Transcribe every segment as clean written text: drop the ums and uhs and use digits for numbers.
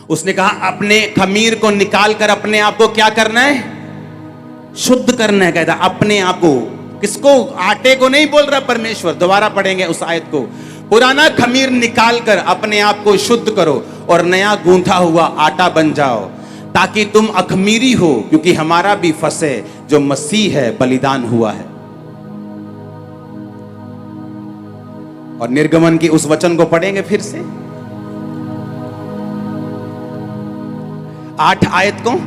उसने कहा अपने खमीर को निकाल कर अपने आप को क्या करना है, शुद्ध करना है। कहता अपने आप को, किसको, आटे को नहीं बोल रहा परमेश्वर। दोबारा पढ़ेंगे उस आयत को। पुराना खमीर निकाल कर अपने आप को शुद्ध करो और नया गूंथा हुआ आटा बन जाओ, ताकि तुम अखमीरी हो, क्योंकि हमारा भी फसह जो मसीह है बलिदान हुआ है। और निर्गमन की उस वचन को पढ़ेंगे फिर से, 8 आयत को।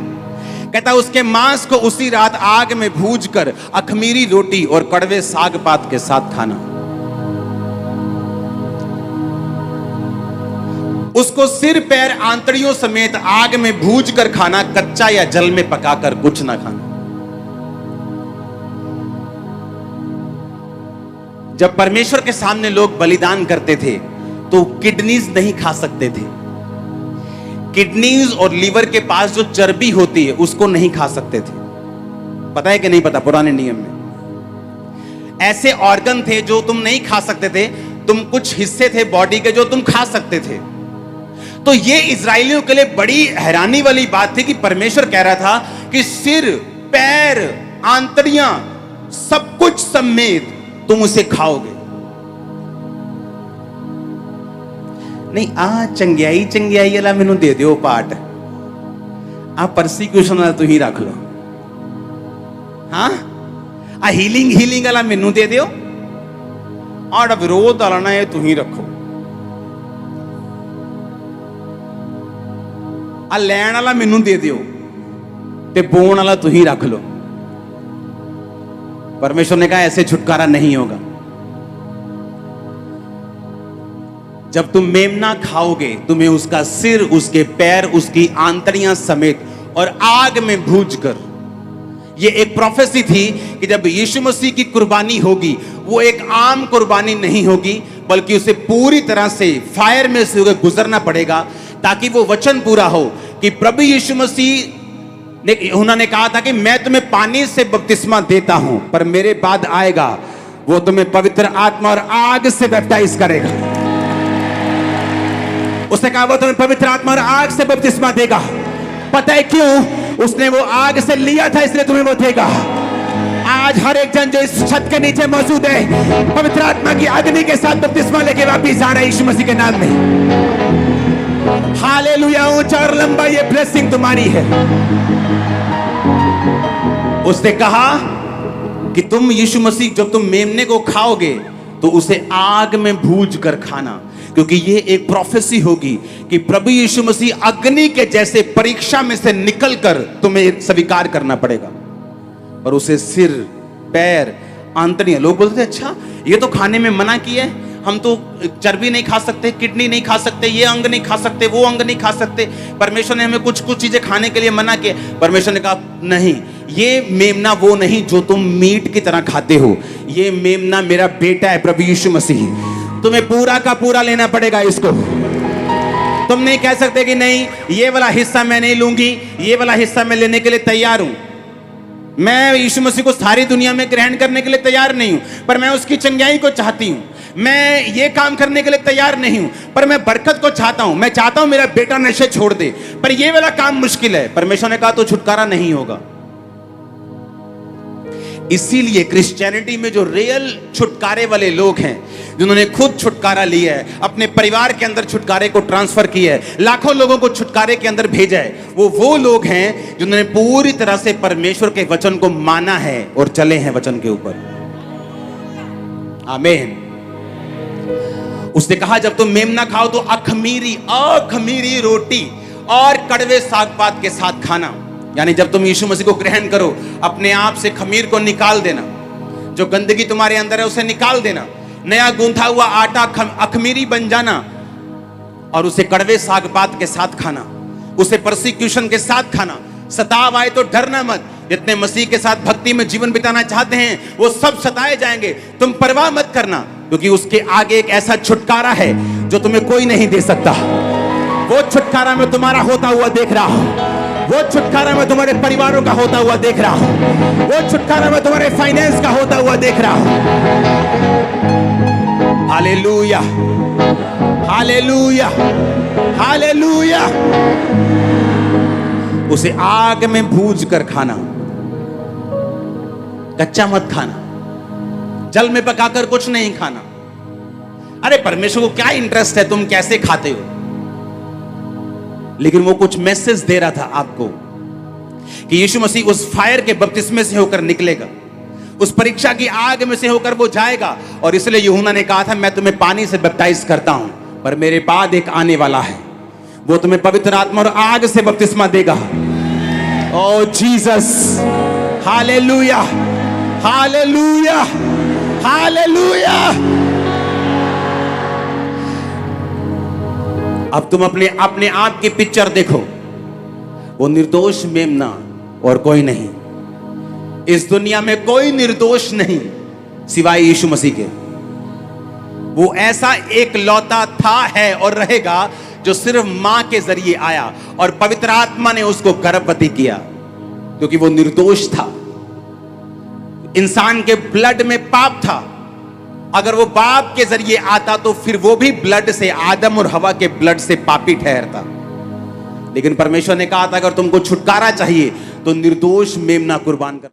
कहता उसके मांस को उसी रात आग में भूनकर अखमीरी रोटी और कड़वे साग पात के साथ खाना। उसको सिर पैर आंतड़ियों समेत आग में भूनकर खाना, कच्चा या जल में पकाकर कुछ ना खाना। जब परमेश्वर के सामने लोग बलिदान करते थे तो किडनीज नहीं खा सकते थे। किडनीज और लीवर के पास जो चर्बी होती है उसको नहीं खा सकते थे। पता है कि नहीं पता? पुराने नियम में ऐसे ऑर्गन थे जो तुम नहीं खा सकते थे। तुम कुछ हिस्से थे बॉडी के जो तुम खा सकते थे। तो ये इजरायलियों के लिए बड़ी हैरानी वाली बात थी कि परमेश्वर कह रहा था कि सिर पैर आंतड़ियां सब कुछ समेत तुम उसे खाओगे। नहीं आ चंगियाई चंगियाई वाला मैनू दे दियो पार्ट, आ परसिक्यूशन वाला तू ही रख लो। हाँ, आ हीलिंग हीलिंग वाला मैनू दे दियो, और विरोध वाला ना ये तू ही रखो। आ लैन वाला मैनू दे दियो ते बोन वाला तू ही रख लो। परमेश्वर ने कहा ऐसे छुटकारा नहीं होगा। जब तुम मेमना खाओगे तुम्हें उसका सिर, उसके पैर, उसकी आंतड़ियां समेत और आग में भूनकर, ये एक प्रोफेसी थी कि जब यीशु मसीह की कुर्बानी होगी वो एक आम कुर्बानी नहीं होगी, बल्कि उसे पूरी तरह से फायर में से होकर गुजरना पड़ेगा, ताकि वो वचन पूरा हो कि प्रभु यीशु मसीह ने, उन्होंने कहा था कि मैं तुम्हें पानी से बपतिस्मा देता हूं, पर मेरे बाद आएगा वो तुम्हें पवित्र आत्मा और आग से बैप्टाइज करेगा। उसने कहा वो तुम्हें पवित्र आत्मा और आग से बपतिस्मा देगा। पता है क्यों? उसने वो आग से लिया था, इसलिए तुम्हें वो देगा। आज हर एक जन जो इस छत के नीचे मौजूद है पवित्र आत्मा की अग्नि के साथ बपतिस्मा लेके वापिस आ रहा है यीशु मसीह के नाम में। हालेलुया, ऊंचा और लंबा ये ब्लेसिंग तुम्हारी है। उसने कहा कि तुम यीशु मसीह जब तुम मेमने को खाओगे तो उसे आग में भूज कर खाना, क्योंकि ये एक प्रोफेसी होगी कि प्रभु यीशु मसीह अग्नि के जैसे परीक्षा में से निकलकर तुम्हें स्वीकार करना पड़ेगा। और उसे सिर पैर आंतड़ियां, लोग बोलते थे अच्छा ये तो खाने में मना किया है, हम तो चर्बी नहीं खा सकते, किडनी नहीं खा सकते, ये अंग नहीं खा सकते, वो अंग नहीं खा सकते, परमेश्वर ने हमें कुछ कुछ चीजें खाने के लिए मना किया। परमेश्वर ने कहा नहीं, ये मेमना वो नहीं जो तुम मीट की तरह खाते हो, ये मेमना मेरा बेटा है प्रभु यीशु मसीह। तुम्हें पूरा का पूरा लेना पड़ेगा इसको। तुम नहीं कह सकते कि नहीं ये वाला हिस्सा मैं नहीं लूंगी, ये वाला हिस्सा मैं लेने के लिए तैयार हूं। मैं यीशु मसीह को सारी दुनिया में ग्रहण करने के लिए तैयार नहीं हूं, पर मैं उसकी चंगाई को चाहती हूं। मैं ये काम करने के लिए तैयार नहीं हूं, पर मैं बरकत को चाहता हूं। मैं चाहता हूं मेरा बेटा नशे छोड़ दे, पर ये वाला काम मुश्किल है। परमेश्वर ने कहा तो छुटकारा नहीं होगा। इसीलिए क्रिश्चियनिटी में जो रियल छुटकारे वाले लोग हैं, जिन्होंने खुद छुटकारा लिया है, अपने परिवार के अंदर छुटकारे को ट्रांसफर किया है, लाखों लोगों को छुटकारे के अंदर भेजा है, वो लोग हैं जिन्होंने पूरी तरह से परमेश्वर के वचन को माना है और चले हैं वचन के ऊपर। आमीन। उसने कहा जब तुम मेमना खाओ तो अखमीरी रोटी और कड़वे साग पात के साथ खाना। यानी जब तुम यीशु मसीह को ग्रहण करो, अपने आप से खमीर को निकाल देना, जो गंदगी तुम्हारे अंदर है उसे निकाल देना, नया गूंथा हुआ आटा अखमीरी बन जाना और उसे कड़वे साग पात के साथ खाना, उसे परसिक्यूशन के साथ खाना। सताव आए तो डरना मत। जितने मसीह के साथ भक्ति में जीवन बिताना चाहते हैं वो सब सताए जाएंगे, तुम परवाह मत करना, क्योंकि उसके आगे एक ऐसा छुटकारा है जो तुम्हें कोई नहीं दे सकता। वो छुटकारा मैं तुम्हारा होता हुआ देख रहा हूं, वो छुटकारा मैं तुम्हारे परिवारों का होता हुआ देख रहा हूं, वो छुटकारा मैं तुम्हारे फाइनेंस का होता हुआ देख रहा हूं। Hallelujah, hallelujah, hallelujah. उसे आग में भूज कर खाना, कच्चा मत खाना, जल में पकाकर कुछ नहीं खाना। अरे परमेश्वर को क्या इंटरेस्ट है तुम कैसे खाते हो, लेकिन वो कुछ मैसेज दे रहा था आपको कि यीशु मसीह उस फायर के बपतिस्मे से होकर निकलेगा, उस परीक्षा की आग में से होकर वो जाएगा। और इसलिए यूहन्ना ने कहा था मैं तुम्हें पानी से बैप्टाइज करता हूं, पर मेरे बाद एक आने वाला है, वो तुम्हें पवित्र आत्मा और आग से बपतिस्मा देगा। ओ जीसस, हालेलुया, हालेलुया, हालेलुया। अब तुम अपने आप की पिक्चर देखो, वो निर्दोष मेमना और कोई नहीं। इस दुनिया में कोई निर्दोष नहीं सिवाय यीशु मसीह के। वो ऐसा एक लौता था, है और रहेगा जो सिर्फ मां के जरिए आया और पवित्र आत्मा ने उसको गर्भवती किया, क्योंकि वो निर्दोष था। इंसान के ब्लड में पाप था। अगर वो बाप के जरिए आता तो फिर वो भी ब्लड से, आदम और हवा के ब्लड से पापी ठहरता। लेकिन परमेश्वर ने कहा था अगर तुमको छुटकारा चाहिए तो निर्दोष मेमना कुर्बान कर।